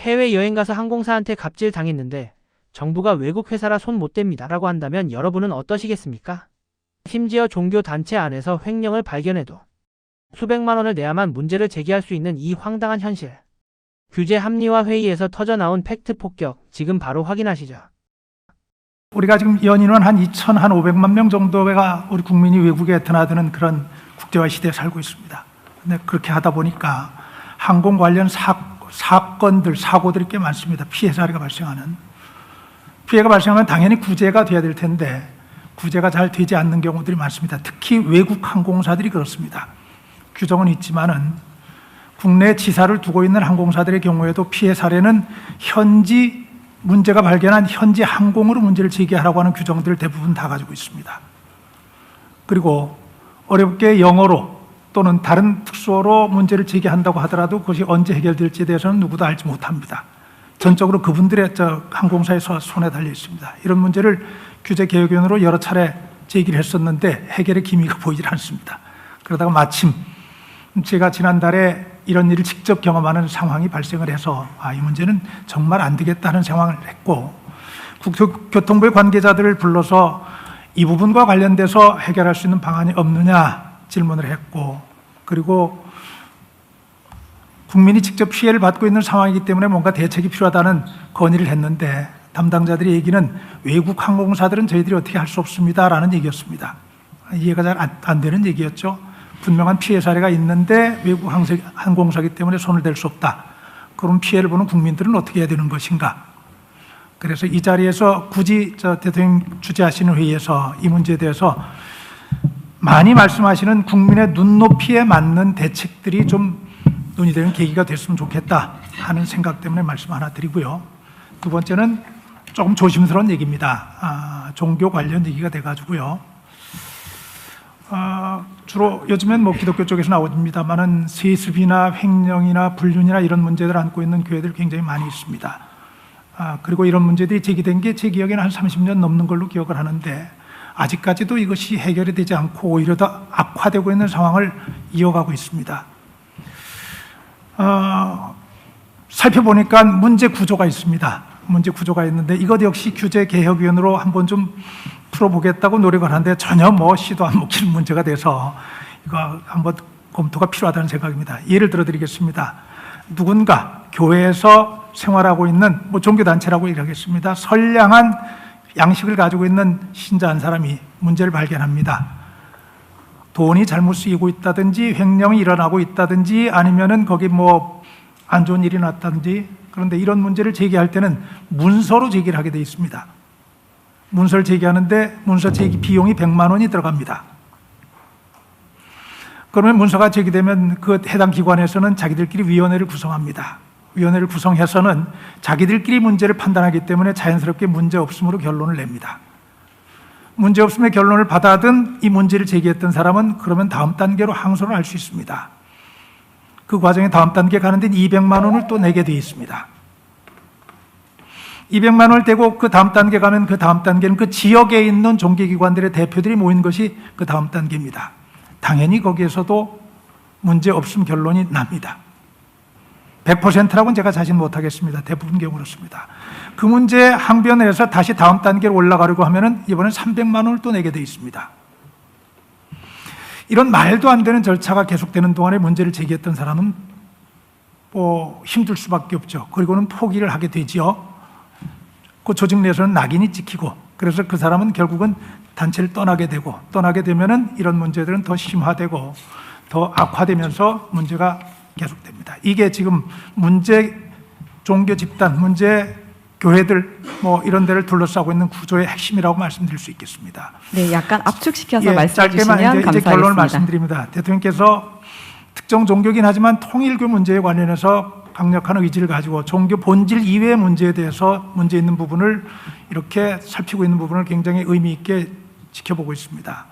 해외여행 가서 항공사한테 갑질 당했는데 정부가 외국 회사라 손 못 댑니다 라고 한다면 여러분은 어떠시겠습니까? 심지어 종교단체 안에서 횡령을 발견해도 수백만 원을 내야만 문제를 제기할 수 있는 이 황당한 현실. 규제 합리화 회의에서 터져나온 팩트 폭격, 지금 바로 확인하시죠. 우리가 지금 연인원 한 2,500만 명 정도가 우리 국민이 외국에 드나드는 그런 국제화 시대에 살고 있습니다. 근데 그렇게 하다 보니까 항공 관련 사건들, 사고들이 꽤 많습니다. 피해 사례가 발생하는. 피해가 발생하면 당연히 구제가 돼야 될 텐데 구제가 잘 되지 않는 경우들이 많습니다. 특히 외국 항공사들이 그렇습니다. 규정은 있지만은 국내 지사를 두고 있는 항공사들의 경우에도 피해 사례는 현지 문제가 발견한 현지 항공으로 문제를 제기하라고 하는 규정들을 대부분 다 가지고 있습니다. 그리고 어렵게 영어로 또는 다른 특수어로 문제를 제기한다고 하더라도 그것이 언제 해결될지에 대해서는 누구도 알지 못합니다. 전적으로 그분들의 항공사의 손에 달려 있습니다. 이런 문제를 규제개혁위원회로 여러 차례 제기를 했었는데 해결의 기미가 보이질 않습니다. 그러다가 마침 제가 지난달에 이런 일을 직접 경험하는 상황이 발생을 해서 이 문제는 정말 안 되겠다는 상황을 했고 국토교통부의 관계자들을 불러서 이 부분과 관련돼서 해결할 수 있는 방안이 없느냐 질문을 했고, 그리고 국민이 직접 피해를 받고 있는 상황이기 때문에 뭔가 대책이 필요하다는 건의를 했는데 담당자들의 얘기는 외국 항공사들은 저희들이 어떻게 할 수 없습니다라는 얘기였습니다. 이해가 잘 안 되는 얘기였죠. 분명한 피해 사례가 있는데 외국 항공사이기 때문에 손을 댈 수 없다. 그럼 피해를 보는 국민들은 어떻게 해야 되는 것인가? 그래서 이 자리에서 굳이 대통령 주재하시는 회의에서 이 문제에 대해서 많이 말씀하시는 국민의 눈높이에 맞는 대책들이 좀 논의되는 계기가 됐으면 좋겠다 하는 생각 때문에 말씀 하나 드리고요. 두 번째는 조금 조심스러운 얘기입니다. 종교 관련 얘기가 돼가지고요. 주로 요즘엔 기독교 쪽에서 나옵니다만은 세습이나 횡령이나 불륜이나 이런 문제들을 안고 있는 교회들 굉장히 많이 있습니다. 그리고 이런 문제들이 제기된 게 제 기억에는 한 30년 넘는 걸로 기억을 하는데 아직까지도 이것이 해결이 되지 않고 오히려 더 악화되고 있는 상황을 이어가고 있습니다. 살펴보니까 문제 구조가 있습니다. 문제 구조가 있는데 이것 역시 규제개혁위원회로 한번 좀 풀어보겠다고 노력을 하는데 전혀 시도 안 먹히는 문제가 돼서 이거 한번 검토가 필요하다는 생각입니다. 예를 들어 드리겠습니다. 누군가 교회에서 생활하고 있는 종교단체라고 얘기하겠습니다. 선량한 양식을 가지고 있는 신자 한 사람이 문제를 발견합니다. 돈이 잘못 쓰이고 있다든지 횡령이 일어나고 있다든지 아니면은 거기 안 좋은 일이 났다든지, 그런데 이런 문제를 제기할 때는 문서로 제기를 하게 되어 있습니다. 문서를 제기하는데 문서 제기 비용이 100만 원이 들어갑니다. 그러면 문서가 제기되면 그 해당 기관에서는 자기들끼리 위원회를 구성합니다. 위원회를 구성해서는 자기들끼리 문제를 판단하기 때문에 자연스럽게 문제 없음으로 결론을 냅니다. 문제 없음의 결론을 받아든 이 문제를 제기했던 사람은 그러면 다음 단계로 항소를 할 수 있습니다. 그 과정에 다음 단계 가는 데는 200만 원을 또 내게 되어 있습니다. 200만 원을 떼고 그 다음 단계 가면 그 다음 단계는 그 지역에 있는 종교기관들의 대표들이 모인 것이 그 다음 단계입니다. 당연히 거기에서도 문제 없음 결론이 납니다. 100%라고는 제가 자신 못하겠습니다. 대부분 경우 그렇습니다. 그 문제 항변을 해서 다시 다음 단계로 올라가려고 하면은 이번엔 300만 원을 또 내게 되어 있습니다. 이런 말도 안 되는 절차가 계속되는 동안에 문제를 제기했던 사람은 힘들 수밖에 없죠. 그리고는 포기를 하게 되지요. 그 조직 내에서는 낙인이 찍히고, 그래서 그 사람은 결국은 단체를 떠나게 되고, 떠나게 되면은 이런 문제들은 더 심화되고 더 악화되면서 문제가 계속됩니다. 이게 지금 문제 종교 집단, 문제 교회들 이런 데를 둘러싸고 있는 구조의 핵심이라고 말씀드릴 수 있겠습니다. 네, 약간 압축시켜서 말씀해 주시면 짧게만 감사하겠습니다. 이제 결론을 말씀드립니다. 대통령께서 특정 종교긴 하지만 통일교 문제에 관련해서 강력한 의지를 가지고 종교 본질 이외의 문제에 대해서 문제 있는 부분을 이렇게 살피고 있는 부분을 굉장히 의미 있게 지켜보고 있습니다.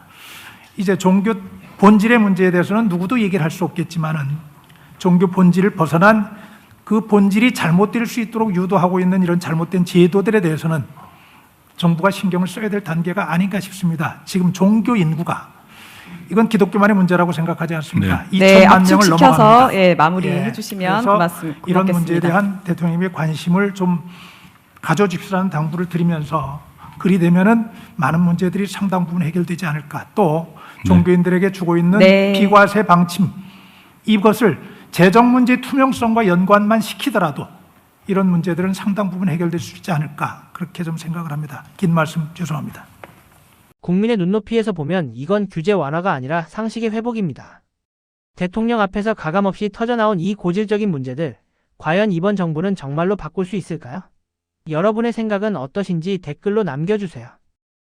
이제 종교 본질의 문제에 대해서는 누구도 얘기를 할 수 없겠지만은 종교 본질을 벗어난 그 본질이 잘못될 수 있도록 유도하고 있는 이런 잘못된 제도들에 대해서는 정부가 신경을 써야 될 단계가 아닌가 싶습니다. 지금 종교 인구가 이건 기독교만의 문제라고 생각하지 않습니다. 네, 2천만 명을 압축시켜서 넘어갑니다. 예, 마무리해 주시면 그래서 고맙습니다. 이런 문제에 대한 대통령님의 관심을 좀 가져주시라는 당부를 드리면서 그리 되면은 많은 문제들이 상당 부분 해결되지 않을까. 또 종교인들에게 주고 있는 네. 비과세 방침 이것을 재정 문제 투명성과 연관만 시키더라도 이런 문제들은 상당 부분 해결될 수 있지 않을까 그렇게 좀 생각을 합니다. 긴 말씀 죄송합니다. 국민의 눈높이에서 보면 이건 규제 완화가 아니라 상식의 회복입니다. 대통령 앞에서 가감없이 터져나온 이 고질적인 문제들, 과연 이번 정부는 정말로 바꿀 수 있을까요? 여러분의 생각은 어떠신지 댓글로 남겨주세요.